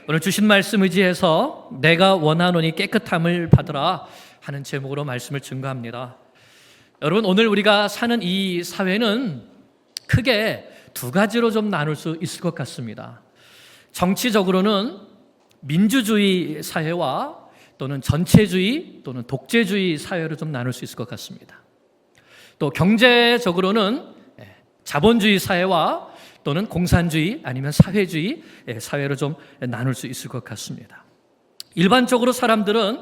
오늘 주신 말씀 의지해서 내가 원하노니 깨끗함을 받으라 하는 제목으로 말씀을 증거합니다. 여러분, 오늘 우리가 사는 이 사회는 크게 두 가지로 좀 나눌 수 있을 것 같습니다. 정치적으로는 민주주의 사회와 또는 전체주의 또는 독재주의 사회로 좀 나눌 수 있을 것 같습니다. 또 경제적으로는 자본주의 사회와 또는 공산주의 아니면 사회주의 사회로 좀 나눌 수 있을 것 같습니다. 일반적으로 사람들은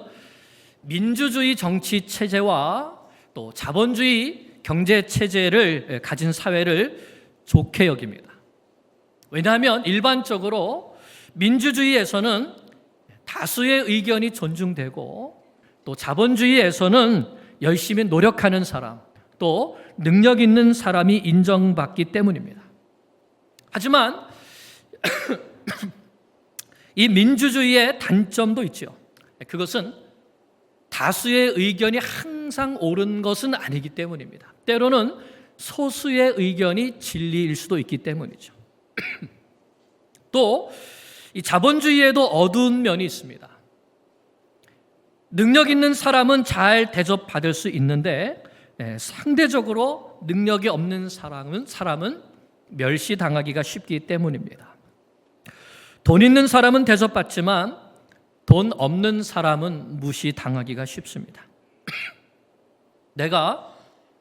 민주주의 정치 체제와 또 자본주의 경제 체제를 가진 사회를 좋게 여깁니다. 왜냐하면 일반적으로 민주주의에서는 다수의 의견이 존중되고 또 자본주의에서는 열심히 노력하는 사람, 또 능력 있는 사람이 인정받기 때문입니다. 하지만 이 민주주의의 단점도 있죠. 그것은 다수의 의견이 항상 옳은 것은 아니기 때문입니다. 때로는 소수의 의견이 진리일 수도 있기 때문이죠. 또 이 자본주의에도 어두운 면이 있습니다. 능력 있는 사람은 잘 대접받을 수 있는데 상대적으로 능력이 없는 사람은 멸시당하기가 쉽기 때문입니다. 돈 있는 사람은 대접받지만 돈 없는 사람은 무시당하기가 쉽습니다. 내가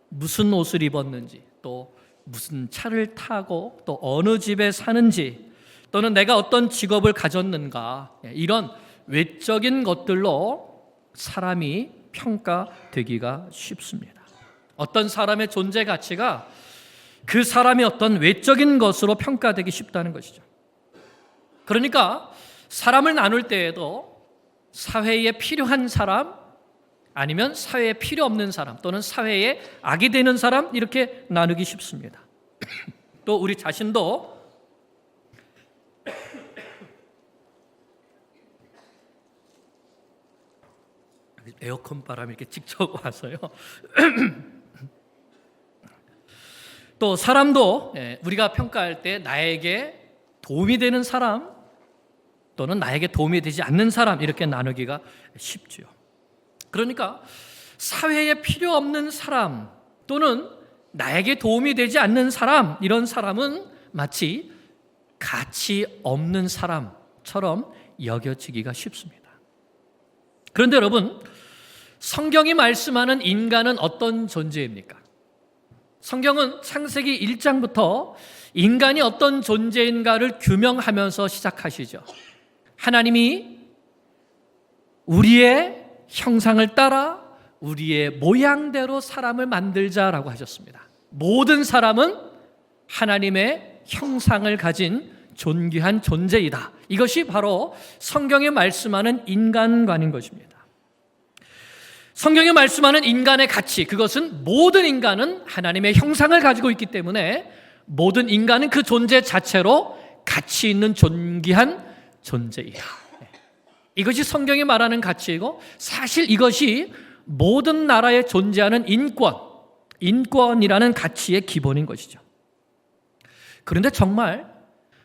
무슨 옷을 입었는지, 또 무슨 차를 타고 또 어느 집에 사는지, 또는 내가 어떤 직업을 가졌는가, 이런 외적인 것들로 사람이 평가되기가 쉽습니다. 어떤 사람의 존재 가치가 그 사람의 어떤 외적인 것으로 평가되기 쉽다는 것이죠. 그러니까 사람을 나눌 때에도 사회에 필요한 사람, 아니면 사회에 필요 없는 사람, 또는 사회에 악이 되는 사람, 이렇게 나누기 쉽습니다. 또 우리 자신도 에어컨 바람이 이렇게 직접 와서요. 또 사람도 우리가 평가할 때 나에게 도움이 되는 사람 또는 나에게 도움이 되지 않는 사람, 이렇게 나누기가 쉽죠. 그러니까 사회에 필요 없는 사람 또는 나에게 도움이 되지 않는 사람, 이런 사람은 마치 가치 없는 사람처럼 여겨지기가 쉽습니다. 그런데 여러분, 성경이 말씀하는 인간은 어떤 존재입니까? 성경은 창세기 1장부터 인간이 어떤 존재인가를 규명하면서 시작하시죠. 하나님이 우리의 형상을 따라 우리의 모양대로 사람을 만들자라고 하셨습니다. 모든 사람은 하나님의 형상을 가진 존귀한 존재이다. 이것이 바로 성경이 말씀하는 인간관인 것입니다. 성경이 말씀하는 인간의 가치, 그것은 모든 인간은 하나님의 형상을 가지고 있기 때문에 모든 인간은 그 존재 자체로 가치 있는 존귀한 존재이다. 이것이 성경이 말하는 가치이고, 사실 이것이 모든 나라에 존재하는 인권이라는 가치의 기본인 것이죠. 그런데 정말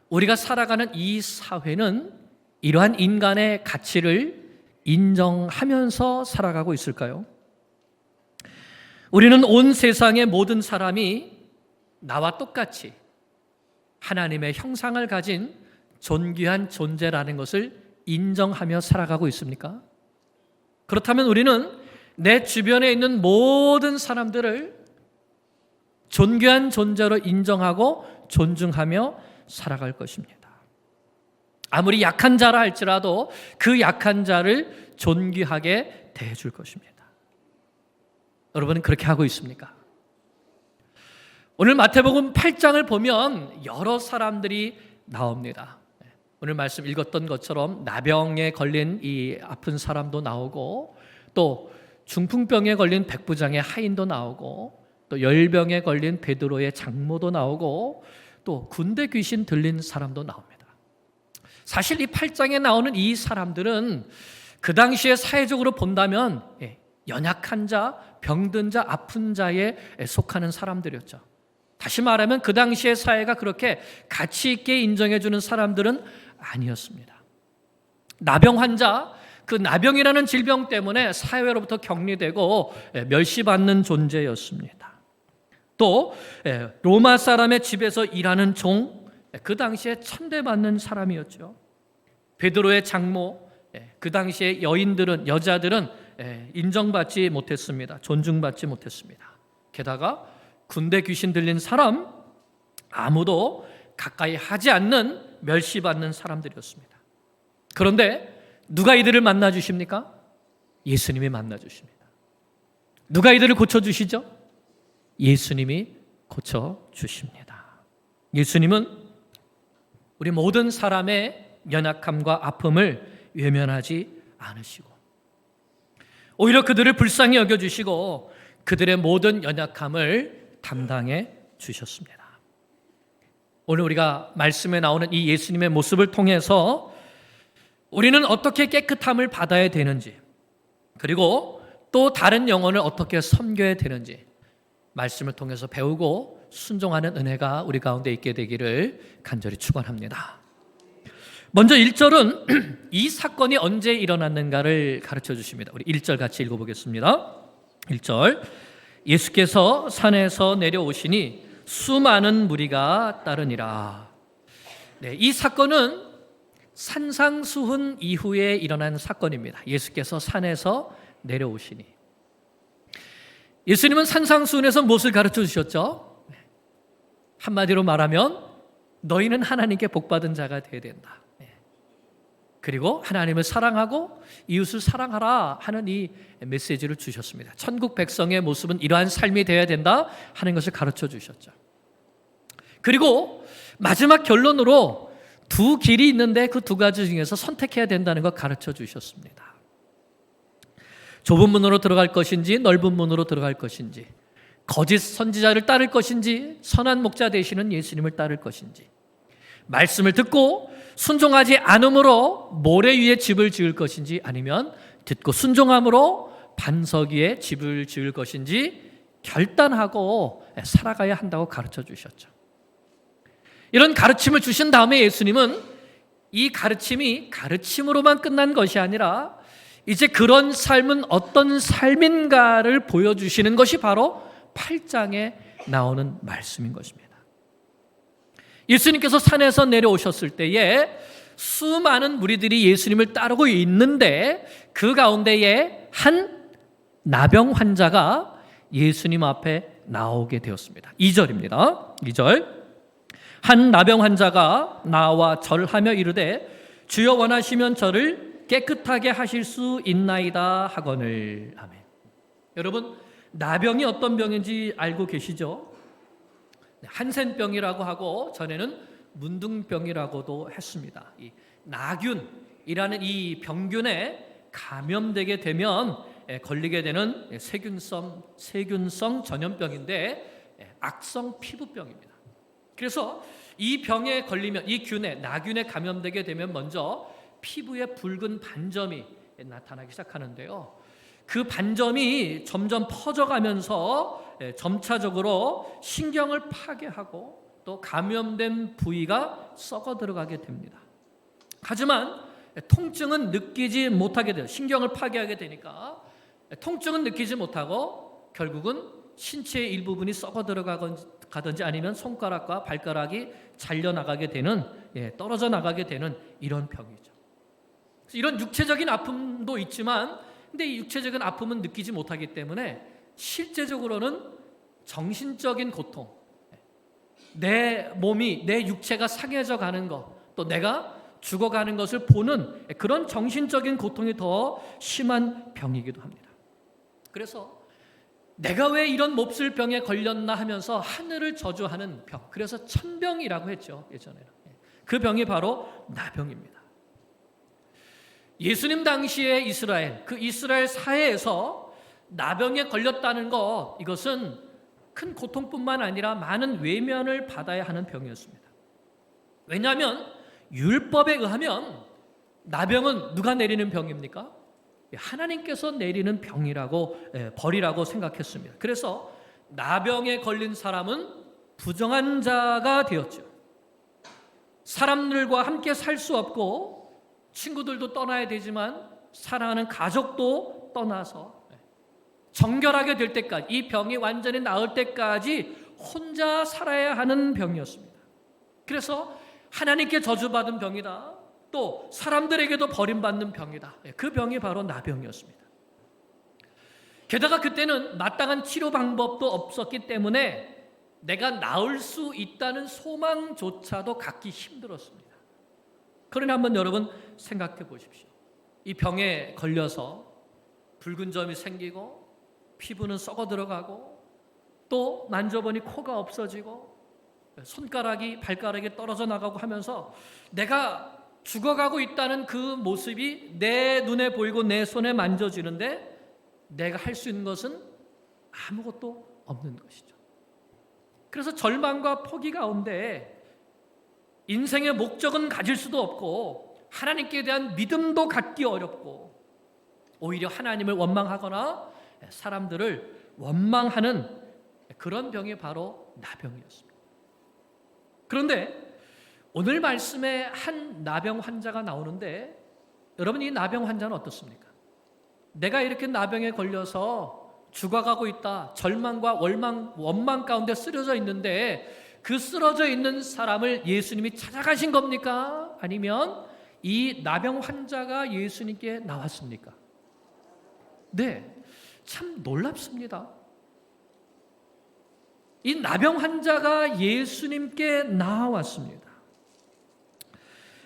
우리가 살아가는 이 사회는 이러한 인간의 가치를 인정하면서 살아가고 있을까요? 우리는 온 세상의 모든 사람이 나와 똑같이 하나님의 형상을 가진 존귀한 존재라는 것을 인정하며 살아가고 있습니까? 그렇다면 우리는 내 주변에 있는 모든 사람들을 존귀한 존재로 인정하고 존중하며 살아갈 것입니다. 아무리 약한 자라 할지라도 그 약한 자를 존귀하게 대해줄 것입니다. 여러분은 그렇게 하고 있습니까? 오늘 마태복음 8장을 보면 여러 사람들이 나옵니다. 오늘 말씀 읽었던 것처럼 나병에 걸린 이 아픈 사람도 나오고, 또 중풍병에 걸린 백부장의 하인도 나오고, 또 열병에 걸린 베드로의 장모도 나오고, 또 군대 귀신 들린 사람도 나옵니다. 사실 이 8장에 나오는 이 사람들은 그 당시에 사회적으로 본다면 연약한 자, 병든 자, 아픈 자에 속하는 사람들이었죠. 다시 말하면 그 당시의 사회가 그렇게 가치 있게 인정해 주는 사람들은 아니었습니다. 나병 환자, 그 나병이라는 질병 때문에 사회로부터 격리되고 멸시받는 존재였습니다. 또 로마 사람의 집에서 일하는 종, 그 당시에 천대받는 사람이었죠. 베드로의 장모, 그 당시에 여자들은 인정받지 못했습니다. 존중받지 못했습니다. 게다가 군대 귀신 들린 사람, 아무도 가까이 하지 않는 멸시받는 사람들이었습니다. 그런데 누가 이들을 만나 주십니까? 예수님이 만나 주십니다. 누가 이들을 고쳐 주시죠? 예수님이 고쳐 주십니다. 예수님은 우리 모든 사람의 연약함과 아픔을 외면하지 않으시고 오히려 그들을 불쌍히 여겨 주시고 그들의 모든 연약함을 담당해 주셨습니다. 오늘 우리가 말씀에 나오는 이 예수님의 모습을 통해서 우리는 어떻게 깨끗함을 받아야 되는지, 그리고 또 다른 영혼을 어떻게 섬겨야 되는지 말씀을 통해서 배우고 순종하는 은혜가 우리 가운데 있게 되기를 간절히 축원합니다. 먼저 1절은 이 사건이 언제 일어났는가를 가르쳐 주십니다. 우리 1절 같이 읽어보겠습니다. 1절, 예수께서 산에서 내려오시니 수많은 무리가 따르니라. 이 사건은 산상수훈 이후에 일어난 사건입니다. 예수께서 산에서 내려오시니. 예수님은 산상수훈에서 무엇을 가르쳐 주셨죠? 한마디로 말하면 너희는 하나님께 복받은 자가 되어야 된다. 그리고 하나님을 사랑하고 이웃을 사랑하라 하는 이 메시지를 주셨습니다. 천국 백성의 모습은 이러한 삶이 되어야 된다 하는 것을 가르쳐 주셨죠. 그리고 마지막 결론으로 두 길이 있는데 그 두 가지 중에서 선택해야 된다는 것 가르쳐 주셨습니다. 좁은 문으로 들어갈 것인지 넓은 문으로 들어갈 것인지, 거짓 선지자를 따를 것인지 선한 목자 되시는 예수님을 따를 것인지, 말씀을 듣고 순종하지 않음으로 모래 위에 집을 지을 것인지, 아니면 듣고 순종함으로 반석 위에 집을 지을 것인지 결단하고 살아가야 한다고 가르쳐 주셨죠. 이런 가르침을 주신 다음에 예수님은 이 가르침이 가르침으로만 끝난 것이 아니라 이제 그런 삶은 어떤 삶인가를 보여주시는 것이 바로 8장에 나오는 말씀인 것입니다. 예수님께서 산에서 내려오셨을 때에 수많은 무리들이 예수님을 따르고 있는데 그 가운데에 한 나병 환자가 예수님 앞에 나오게 되었습니다. 2절입니다. 2절, 한 나병 환자가 나와 절하며 이르되 주여 원하시면 저를 깨끗하게 하실 수 있나이다 하거늘. 아멘. 여러분, 나병이 어떤 병인지 알고 계시죠? 한센병이라고 하고 전에는 문둥병이라고도 했습니다. 이 나균이라는 이 병균에 감염되게 되면 걸리게 되는 세균성 전염병인데 악성 피부병입니다. 그래서 이 병에 걸리면, 이 나균에 감염되게 되면 먼저 피부에 붉은 반점이 나타나기 시작하는데요. 그 반점이 점점 퍼져가면서 점차적으로 신경을 파괴하고 또 감염된 부위가 썩어 들어가게 됩니다. 하지만 통증은 느끼지 못하게 돼요. 신경을 파괴하게 되니까 통증은 느끼지 못하고 결국은 신체의 일부분이 썩어 들어가든지 아니면 손가락과 발가락이 잘려나가게 되는, 떨어져 나가게 되는 이런 병이죠. 이런 육체적인 아픔도 있지만 근데 이 육체적인 아픔은 느끼지 못하기 때문에 실제적으로는 정신적인 고통, 내 몸이, 내 육체가 상해져 가는 것, 또 내가 죽어가는 것을 보는 그런 정신적인 고통이 더 심한 병이기도 합니다. 그래서 내가 왜 이런 몹쓸 병에 걸렸나 하면서 하늘을 저주하는 병, 그래서 천병이라고 했죠, 예전에는. 그 병이 바로 나병입니다. 예수님 당시의 이스라엘, 그 이스라엘 사회에서 나병에 걸렸다는 것, 이것은 큰 고통뿐만 아니라 많은 외면을 받아야 하는 병이었습니다. 왜냐하면 율법에 의하면 나병은 누가 내리는 병입니까? 하나님께서 내리는 병이라고, 벌이라고 생각했습니다. 그래서 나병에 걸린 사람은 부정한 자가 되었죠. 사람들과 함께 살 수 없고 친구들도 떠나야 되지만 사랑하는 가족도 떠나서 정결하게 될 때까지, 이 병이 완전히 나을 때까지 혼자 살아야 하는 병이었습니다. 그래서 하나님께 저주받은 병이다, 또 사람들에게도 버림받는 병이다. 그 병이 바로 나병이었습니다. 게다가 그때는 마땅한 치료 방법도 없었기 때문에 내가 나을 수 있다는 소망조차도 갖기 힘들었습니다. 그러니 한번 여러분 생각해 보십시오. 이 병에 걸려서 붉은 점이 생기고 피부는 썩어 들어가고 또 만져보니 코가 없어지고 손가락이 발가락이 떨어져 나가고 하면서 내가 죽어가고 있다는 그 모습이 내 눈에 보이고 내 손에 만져지는데 내가 할 수 있는 것은 아무것도 없는 것이죠. 그래서 절망과 포기 가운데 인생의 목적은 가질 수도 없고 하나님께 대한 믿음도 갖기 어렵고 오히려 하나님을 원망하거나 사람들을 원망하는 그런 병이 바로 나병이었습니다. 그런데 오늘 말씀에 한 나병 환자가 나오는데 여러분, 이 나병 환자는 어떻습니까? 내가 이렇게 나병에 걸려서 죽어가고 있다, 절망과 원망 가운데 쓰러져 있는데 그 쓰러져 있는 사람을 예수님이 찾아가신 겁니까? 아니면 이 나병 환자가 예수님께 나왔습니까? 네, 참 놀랍습니다. 이 나병 환자가 예수님께 나왔습니다.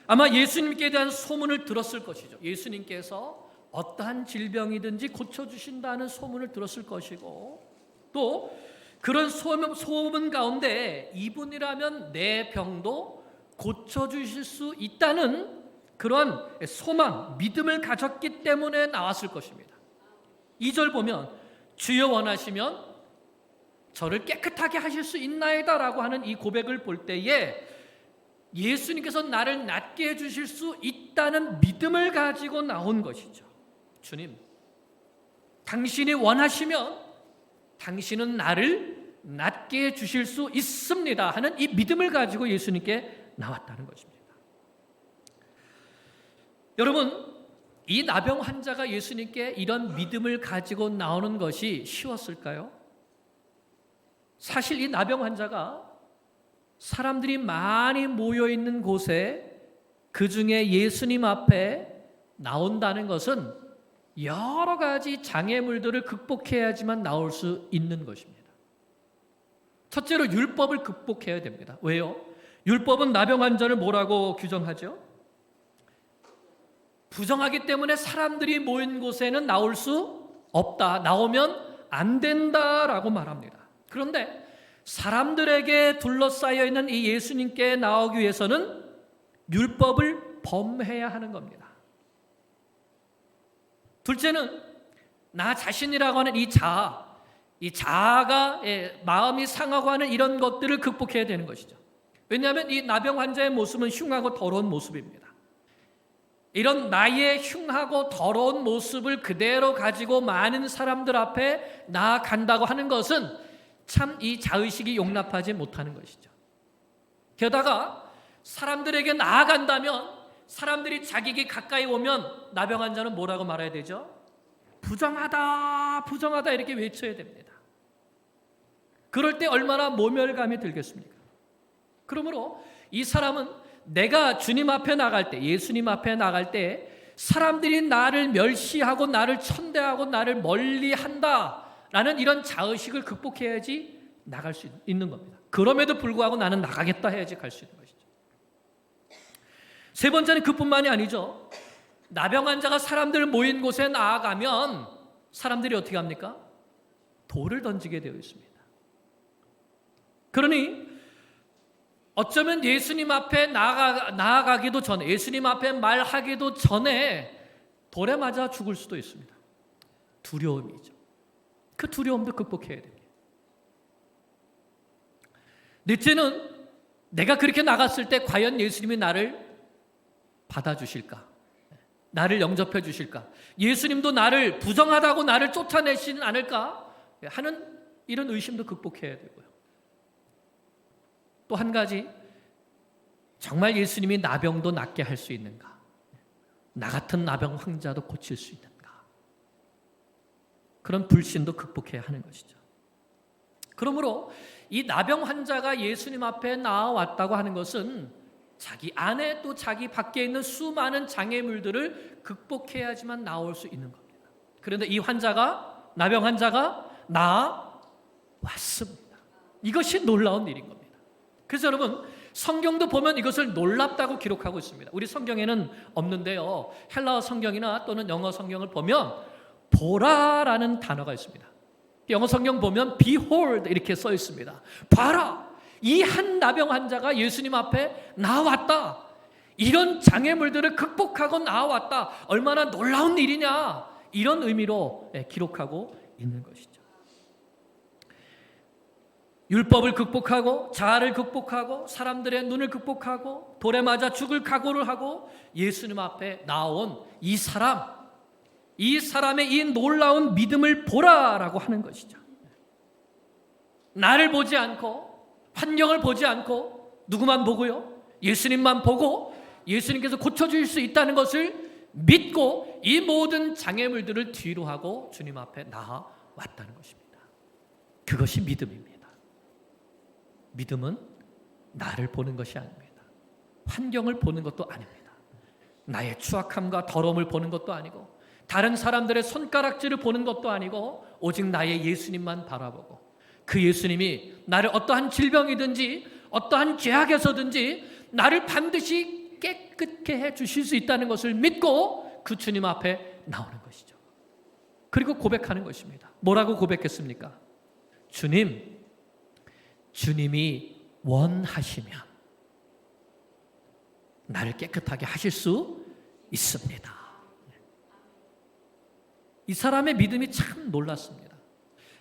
아마 예수님께 대한 소문을 들었을 것이죠. 예수님께서 어떠한 질병이든지 고쳐주신다는 소문을 들었을 것이고 또 그런 소문 가운데 이분이라면 내 병도 고쳐주실 수 있다는 그런 소망, 믿음을 가졌기 때문에 나왔을 것입니다. 2절 보면 주여 원하시면 저를 깨끗하게 하실 수 있나이다 라고 하는 이 고백을 볼 때에 예수님께서 나를 낫게 해주실 수 있다는 믿음을 가지고 나온 것이죠. 주님, 당신이 원하시면 당신은 나를 낫게 해주실 수 있습니다 하는 이 믿음을 가지고 예수님께 나왔다는 것입니다. 여러분, 이 나병 환자가 예수님께 이런 믿음을 가지고 나오는 것이 쉬웠을까요? 사실 이 나병 환자가 사람들이 많이 모여있는 곳에 그 중에 예수님 앞에 나온다는 것은 여러 가지 장애물들을 극복해야지만 나올 수 있는 것입니다. 첫째로 율법을 극복해야 됩니다. 왜요? 율법은 나병 환자를 뭐라고 규정하죠? 부정하기 때문에 사람들이 모인 곳에는 나올 수 없다, 나오면 안 된다라고 말합니다. 그런데 사람들에게 둘러싸여 있는 이 예수님께 나오기 위해서는 율법을 범해야 하는 겁니다. 둘째는 나 자신이라고 하는 이 자아가 마음이 상하고 하는 이런 것들을 극복해야 되는 것이죠. 왜냐하면 이 나병 환자의 모습은 흉하고 더러운 모습입니다. 이런 나의 흉하고 더러운 모습을 그대로 가지고 많은 사람들 앞에 나아간다고 하는 것은 참 이 자의식이 용납하지 못하는 것이죠. 게다가 사람들에게 나아간다면 사람들이 자기에게 가까이 오면 나병 환자는 뭐라고 말해야 되죠? 부정하다, 부정하다 이렇게 외쳐야 됩니다. 그럴 때 얼마나 모멸감이 들겠습니까? 그러므로 이 사람은 내가 주님 앞에 나갈 때, 예수님 앞에 나갈 때 사람들이 나를 멸시하고 나를 천대하고 나를 멀리한다라는 이런 자의식을 극복해야지 나갈 수 있는 겁니다. 그럼에도 불구하고 나는 나가겠다 해야지 갈 수 있는 것이죠. 세 번째는 그뿐만이 아니죠. 나병 환자가 사람들 모인 곳에 나아가면 사람들이 어떻게 합니까? 돌을 던지게 되어 있습니다. 그러니 어쩌면 예수님 앞에 나아가기도 전에, 예수님 앞에 말하기도 전에 돌에 맞아 죽을 수도 있습니다. 두려움이죠. 그 두려움도 극복해야 됩니다. 넷째는 내가 그렇게 나갔을 때 과연 예수님이 나를 받아주실까? 나를 영접해 주실까? 예수님도 나를 부정하다고 나를 쫓아내시는 않을까? 하는 이런 의심도 극복해야 되고요. 또 한 가지, 정말 예수님이 나병도 낫게 할 수 있는가? 나 같은 나병 환자도 고칠 수 있는가? 그런 불신도 극복해야 하는 것이죠. 그러므로 이 나병 환자가 예수님 앞에 나와왔다고 하는 것은 자기 안에 또 자기 밖에 있는 수많은 장애물들을 극복해야지만 나올 수 있는 겁니다. 그런데 이 환자가, 나병 환자가 나왔습니다. 이것이 놀라운 일인 겁니다. 그래서 여러분, 성경도 보면 이것을 놀랍다고 기록하고 있습니다. 우리 성경에는 없는데요, 헬라어 성경이나 또는 영어 성경을 보면 보라라는 단어가 있습니다. 영어 성경 보면 behold 이렇게 써 있습니다. 봐라, 이 한 나병 환자가 예수님 앞에 나왔다. 이런 장애물들을 극복하고 나왔다. 얼마나 놀라운 일이냐, 이런 의미로 기록하고 있는 것이죠. 율법을 극복하고 자아를 극복하고 사람들의 눈을 극복하고 돌에 맞아 죽을 각오를 하고 예수님 앞에 나온 이 사람, 이 사람의 이 놀라운 믿음을 보라라고 하는 것이죠. 나를 보지 않고 환경을 보지 않고 누구만 보고요? 예수님만 보고 예수님께서 고쳐주실 수 있다는 것을 믿고 이 모든 장애물들을 뒤로 하고 주님 앞에 나아왔다는 것입니다. 그것이 믿음입니다. 믿음은 나를 보는 것이 아닙니다. 환경을 보는 것도 아닙니다. 나의 추악함과 더러움을 보는 것도 아니고 다른 사람들의 손가락질을 보는 것도 아니고 오직 나의 예수님만 바라보고 그 예수님이 나를 어떠한 질병이든지 어떠한 죄악에서든지 나를 반드시 깨끗게 해 주실 수 있다는 것을 믿고 그 주님 앞에 나오는 것이죠. 그리고 고백하는 것입니다. 뭐라고 고백했습니까? 주님이 원하시면 나를 깨끗하게 하실 수 있습니다. 이 사람의 믿음이 참 놀랐습니다.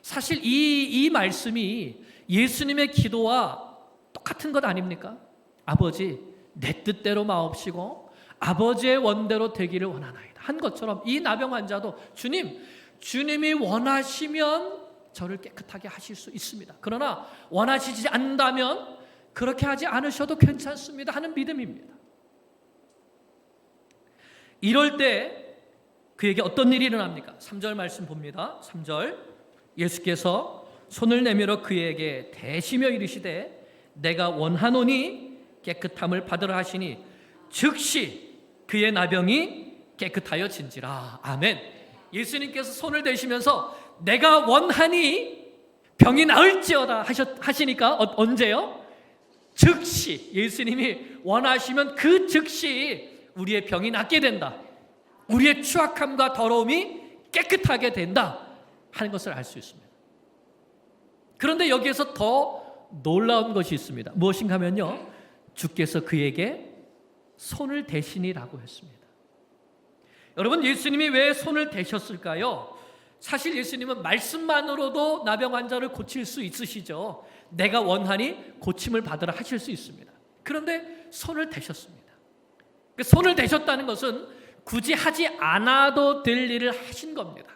사실 이 말씀이 예수님의 기도와 똑같은 것 아닙니까? 아버지, 내 뜻대로 마옵시고 아버지의 원대로 되기를 원하나이다 한 것처럼 이 나병 환자도 주님이 원하시면 저를 깨끗하게 하실 수 있습니다. 그러나 원하시지 않는다면 그렇게 하지 않으셔도 괜찮습니다 하는 믿음입니다. 이럴 때 그에게 어떤 일이 일어납니까? 3절 말씀 봅니다. 3절, 예수께서 손을 내밀어 그에게 대시며 이르시되 내가 원하노니 깨끗함을 받으라 하시니 즉시 그의 나병이 깨끗하여 진지라. 아멘. 예수님께서 손을 대시면서 내가 원하니 병이 나을지어다 하시니까 언제요? 즉시. 예수님이 원하시면 그 즉시 우리의 병이 낫게 된다, 우리의 추악함과 더러움이 깨끗하게 된다 하는 것을 알 수 있습니다. 그런데 여기에서 더 놀라운 것이 있습니다. 무엇인가 하면요, 주께서 그에게 손을 대시니라고 했습니다. 여러분, 예수님이 왜 손을 대셨을까요? 사실 예수님은 말씀만으로도 나병 환자를 고칠 수 있으시죠. 내가 원하니 고침을 받으라 하실 수 있습니다. 그런데 손을 대셨습니다. 손을 대셨다는 것은 굳이 하지 않아도 될 일을 하신 겁니다.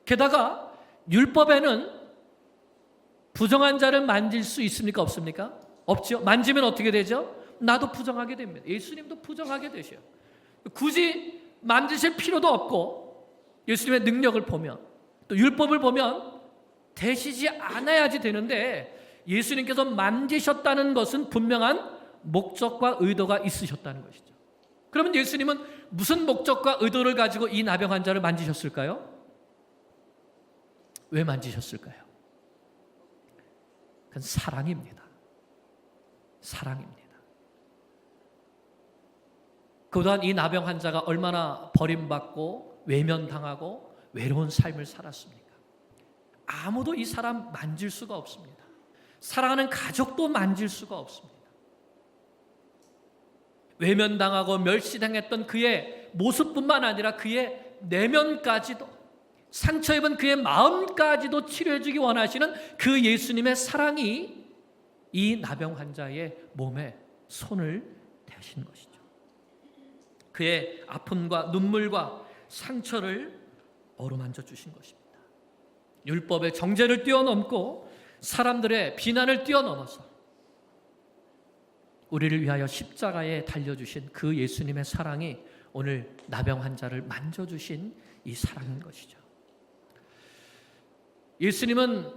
게다가 율법에는 부정한 자를 만질 수 있습니까? 없습니까? 없죠. 만지면 어떻게 되죠? 나도 부정하게 됩니다. 예수님도 부정하게 되셔요. 굳이 만지실 필요도 없고 예수님의 능력을 보면 또 율법을 보면 대시지 않아야지 되는데 예수님께서 만지셨다는 것은 분명한 목적과 의도가 있으셨다는 것이죠. 그러면 예수님은 무슨 목적과 의도를 가지고 이 나병 환자를 만지셨을까요? 왜 만지셨을까요? 그건 사랑입니다. 사랑입니다. 그동안 이 나병 환자가 얼마나 버림받고 외면당하고 외로운 삶을 살았습니까? 아무도 이 사람 만질 수가 없습니다. 사랑하는 가족도 만질 수가 없습니다. 외면당하고 멸시당했던 그의 모습뿐만 아니라 그의 내면까지도, 상처 입은 그의 마음까지도 치료해 주기 원하시는 그 예수님의 사랑이 이 나병 환자의 몸에 손을 대신 것이죠. 그의 아픔과 눈물과 상처를 어루만져 주신 것입니다. 율법의 정죄를 뛰어넘고 사람들의 비난을 뛰어넘어서 우리를 위하여 십자가에 달려주신 그 예수님의 사랑이 오늘 나병 환자를 만져주신 이 사랑인 것이죠. 예수님은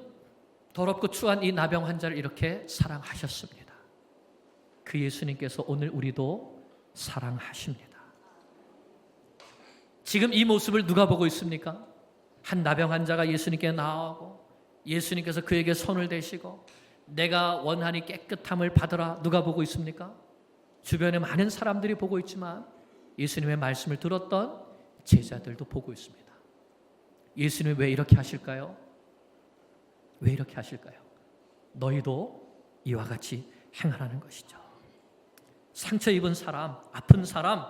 더럽고 추한 이 나병 환자를 이렇게 사랑하셨습니다. 그 예수님께서 오늘 우리도 사랑하십니다. 지금 이 모습을 누가 보고 있습니까? 한 나병 환자가 예수님께 나아오고 예수님께서 그에게 손을 대시고 내가 원하니 깨끗함을 받으라. 누가 보고 있습니까? 주변에 많은 사람들이 보고 있지만 예수님의 말씀을 들었던 제자들도 보고 있습니다. 예수님이 왜 이렇게 하실까요? 왜 이렇게 하실까요? 너희도 이와 같이 행하라는 것이죠. 상처 입은 사람, 아픈 사람,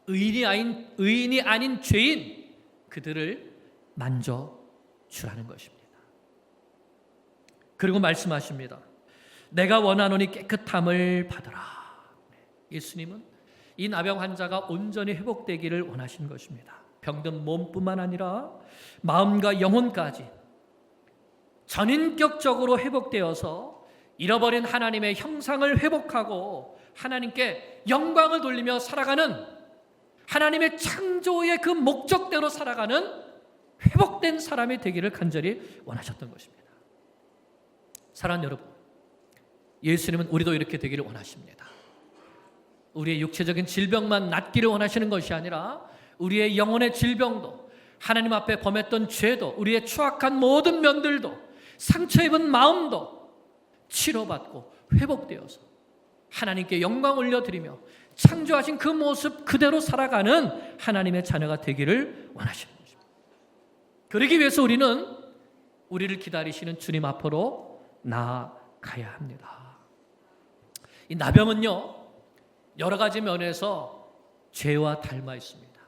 의인이 아닌 죄인, 그들을 만져주라는 것입니다. 그리고 말씀하십니다. 내가 원하노니 깨끗함을 받으라. 예수님은 이 나병 환자가 온전히 회복되기를 원하신 것입니다. 병든 몸뿐만 아니라 마음과 영혼까지 전인격적으로 회복되어서 잃어버린 하나님의 형상을 회복하고 하나님께 영광을 돌리며 살아가는, 하나님의 창조의 그 목적대로 살아가는 회복된 사람이 되기를 간절히 원하셨던 것입니다. 사랑하는 여러분, 예수님은 우리도 이렇게 되기를 원하십니다. 우리의 육체적인 질병만 낫기를 원하시는 것이 아니라 우리의 영혼의 질병도, 하나님 앞에 범했던 죄도, 우리의 추악한 모든 면들도, 상처 입은 마음도 치료받고 회복되어서 하나님께 영광 올려드리며 창조하신 그 모습 그대로 살아가는 하나님의 자녀가 되기를 원하시는 것입니다. 그러기 위해서 우리는 우리를 기다리시는 주님 앞으로 나아가야 합니다. 이 나병은요, 여러 가지 면에서 죄와 닮아 있습니다.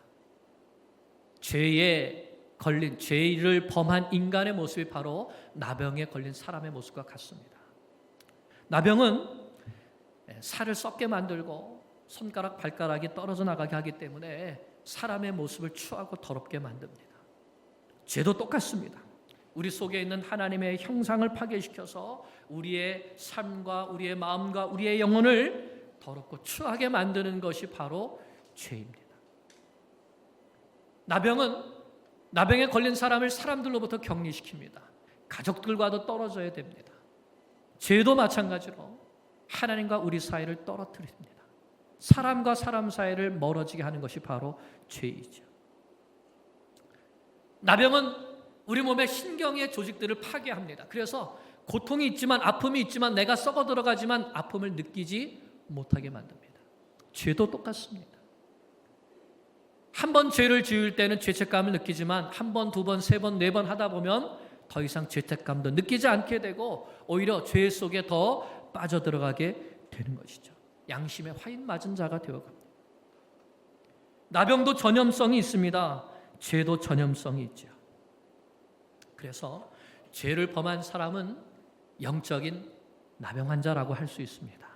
죄를 범한 인간의 모습이 바로 나병에 걸린 사람의 모습과 같습니다. 나병은 살을 썩게 만들고 손가락, 발가락이 떨어져 나가게 하기 때문에 사람의 모습을 추하고 더럽게 만듭니다. 죄도 똑같습니다. 우리 속에 있는 하나님의 형상을 파괴시켜서 우리의 삶과 우리의 마음과 우리의 영혼을 더럽고 추하게 만드는 것이 바로 죄입니다. 나병에 걸린 사람을 사람들로부터 격리시킵니다. 가족들과도 떨어져야 됩니다. 죄도 마찬가지로 하나님과 우리 사이를 떨어뜨립니다. 사람과 사람 사이를 멀어지게 하는 것이 바로 죄이죠. 나병은 우리 몸의 신경의 조직들을 파괴합니다. 그래서 고통이 있지만, 아픔이 있지만, 내가 썩어 들어가지만 아픔을 느끼지 못하게 만듭니다. 죄도 똑같습니다. 한 번 죄를 지을 때는 죄책감을 느끼지만 한 번, 두 번, 세 번, 네 번 하다 보면 더 이상 죄책감도 느끼지 않게 되고 오히려 죄 속에 더 빠져들어가게 되는 것이죠. 양심에 화인 맞은 자가 되어갑니다. 나병도 전염성이 있습니다. 죄도 전염성이 있죠. 그래서 죄를 범한 사람은 영적인 나병 환자라고 할 수 있습니다.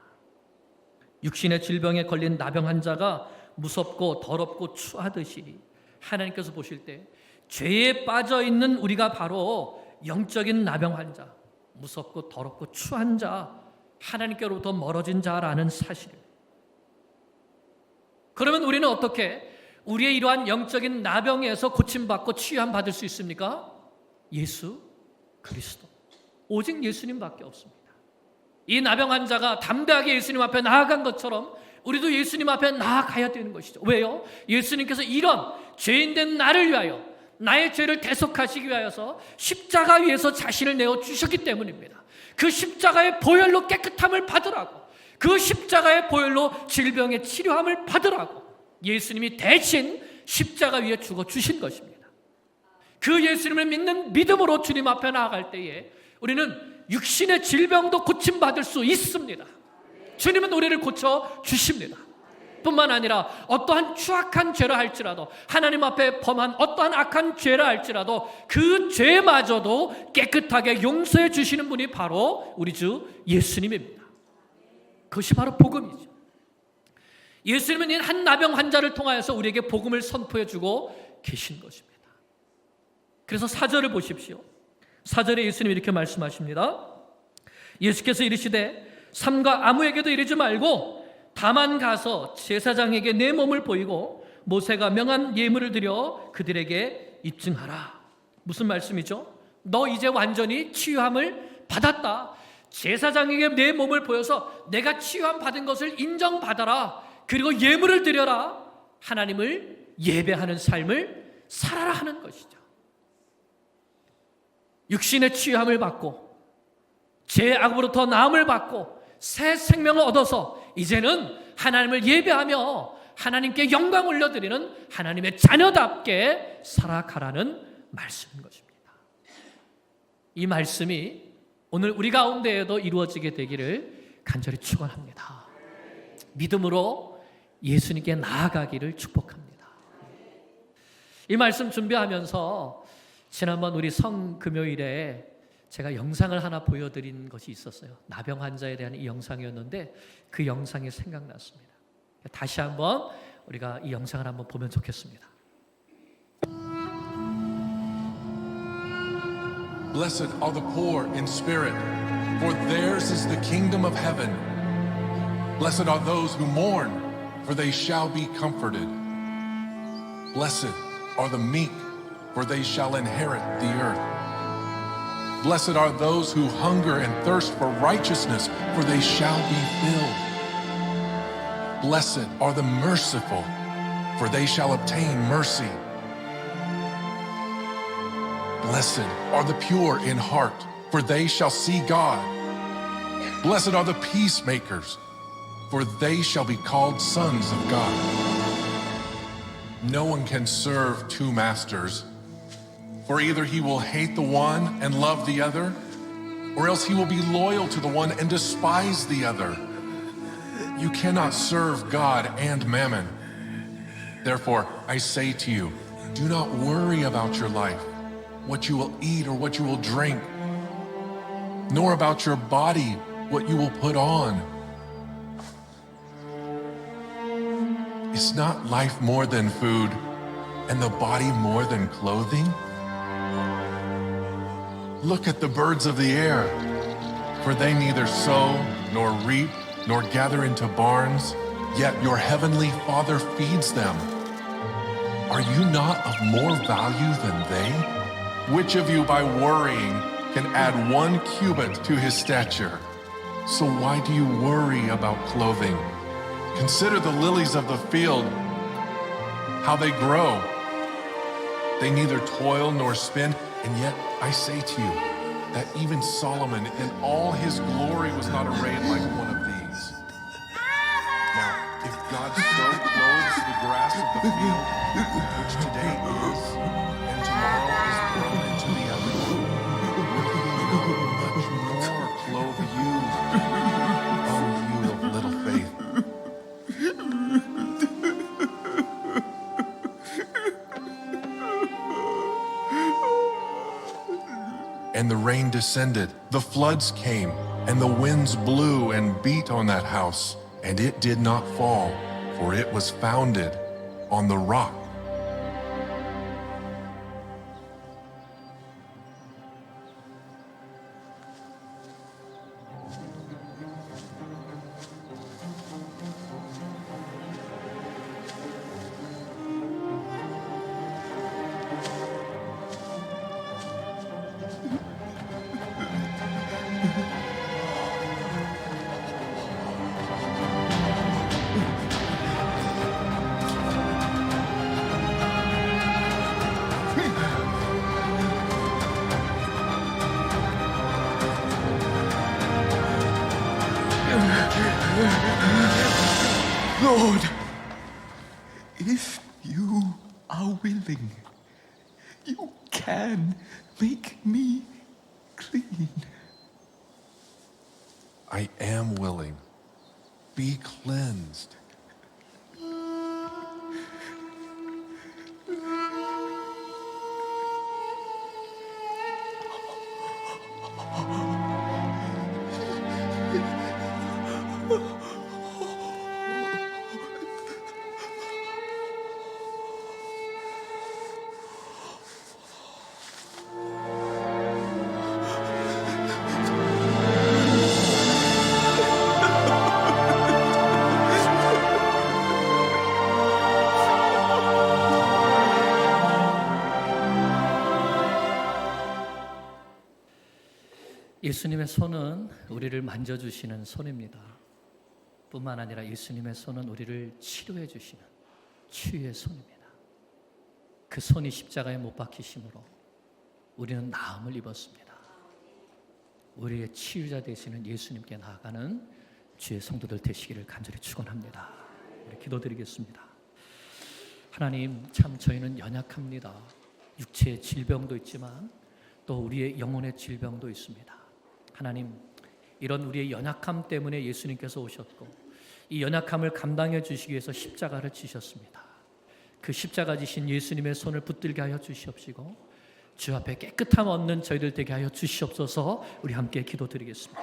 육신의 질병에 걸린 나병 환자가 무섭고 더럽고 추하듯이 하나님께서 보실 때 죄에 빠져 있는 우리가 바로 영적인 나병 환자, 무섭고 더럽고 추한 자, 하나님께로부터 멀어진 자라는 사실을. 그러면 우리는 어떻게 우리의 이러한 영적인 나병에서 고침받고 치유함 받을 수 있습니까? 예수 그리스도, 오직 예수님밖에 없습니다. 이 나병 환자가 담대하게 예수님 앞에 나아간 것처럼 우리도 예수님 앞에 나아가야 되는 것이죠. 왜요? 예수님께서 이런 죄인된 나를 위하여, 나의 죄를 대속하시기 위하여서 십자가 위에서 자신을 내어 주셨기 때문입니다. 그 십자가의 보혈로 깨끗함을 받으라고, 그 십자가의 보혈로 질병의 치료함을 받으라고 예수님이 대신 십자가 위에 죽어 주신 것입니다. 그 예수님을 믿는 믿음으로 주님 앞에 나아갈 때에 우리는 육신의 질병도 고침받을 수 있습니다. 주님은 우리를 고쳐주십니다. 뿐만 아니라 어떠한 추악한 죄라 할지라도, 하나님 앞에 범한 어떠한 악한 죄라 할지라도 그 죄마저도 깨끗하게 용서해 주시는 분이 바로 우리 주 예수님입니다. 그것이 바로 복음이죠. 예수님은 이 한 나병 환자를 통하여서 우리에게 복음을 선포해 주고 계신 것입니다. 그래서 4절을 보십시오. 4절에 예수님이 이렇게 말씀하십니다. 예수께서 이르시되 삼가 아무에게도 이르지 말고 다만 가서 제사장에게 내 몸을 보이고 모세가 명한 예물을 드려 그들에게 입증하라. 무슨 말씀이죠? 너 이제 완전히 치유함을 받았다. 제사장에게 내 몸을 보여서 내가 치유함 받은 것을 인정받아라. 그리고 예물을 드려라. 하나님을 예배하는 삶을 살아라 하는 것이죠. 육신의 치유함을 받고 죄악으로부터 나음을 받고 새 생명을 얻어서 이제는 하나님을 예배하며 하나님께 영광 올려드리는 하나님의 자녀답게 살아가라는 말씀인 것입니다. 이 말씀이 오늘 우리 가운데에도 이루어지게 되기를 간절히 축원합니다. 믿음으로 예수님께 나아가기를 축복합니다. 이 말씀 준비하면서 지난번 우리 성금요일에 제가 영상을 하나 보여드린 것이 있었어요. 나병 환자에 대한 이 영상이었는데 그 영상이 생각났습니다. 다시 한번 우리가 이 영상을 한번 보면 좋겠습니다. Blessed are the poor in spirit, for theirs is the kingdom of heaven. Blessed are those who mourn, for they shall be comforted. Blessed are the meek, for they shall inherit the earth. Blessed are those who hunger and thirst for righteousness, for they shall be filled. Blessed are the merciful, for they shall obtain mercy. Blessed are the pure in heart, for they shall see God. Blessed are the peacemakers, for they shall be called sons of God. No one can serve two masters, for either he will hate the one and love the other, or else he will be loyal to the one and despise the other. You cannot serve God and mammon. Therefore, I say to you, do not worry about your life, what you will eat or what you will drink, nor about your body, what you will put on. Is not life more than food, and the body more than clothing? Look at the birds of the air, for they neither sow, nor reap, nor gather into barns, yet your heavenly Father feeds them. Are you not of more value than they? Which of you by worrying can add 1 cubit to his stature? So why do you worry about clothing? Consider the lilies of the field, how they grow. They neither toil nor spin, and yet I say to you that even Solomon in all his glory was not arrayed like one of these. Now, if God so clothes the grass of the field, which today is, and tomorrow is thrown into the oven, will he not much more clothe you, O you of little faith? And the rain descended, the floods came, and the winds blew and beat on that house, and it did not fall, for it was founded on the rock. Lord, if you are willing, you can make me clean. I am willing. Be cleansed. 예수님의 손은 우리를 만져주시는 손입니다. 뿐만 아니라 예수님의 손은 우리를 치료해 주시는 치유의 손입니다. 그 손이 십자가에 못 박히심으로 우리는 나음을 입었습니다. 우리의 치유자 되시는 예수님께 나아가는 주의 성도들 되시기를 간절히 축원합니다. 우리 기도드리겠습니다. 하나님, 참 저희는 연약합니다. 육체의 질병도 있지만 또 우리의 영혼의 질병도 있습니다. 하나님, 이런 우리의 연약함 때문에 예수님께서 오셨고 이 연약함을 감당해 주시기 위해서 십자가를 지셨습니다. 그 십자가 지신 예수님의 손을 붙들게 하여 주시옵시고 주 앞에 깨끗함 얻는 저희들 되게 하여 주시옵소서. 우리 함께 기도드리겠습니다.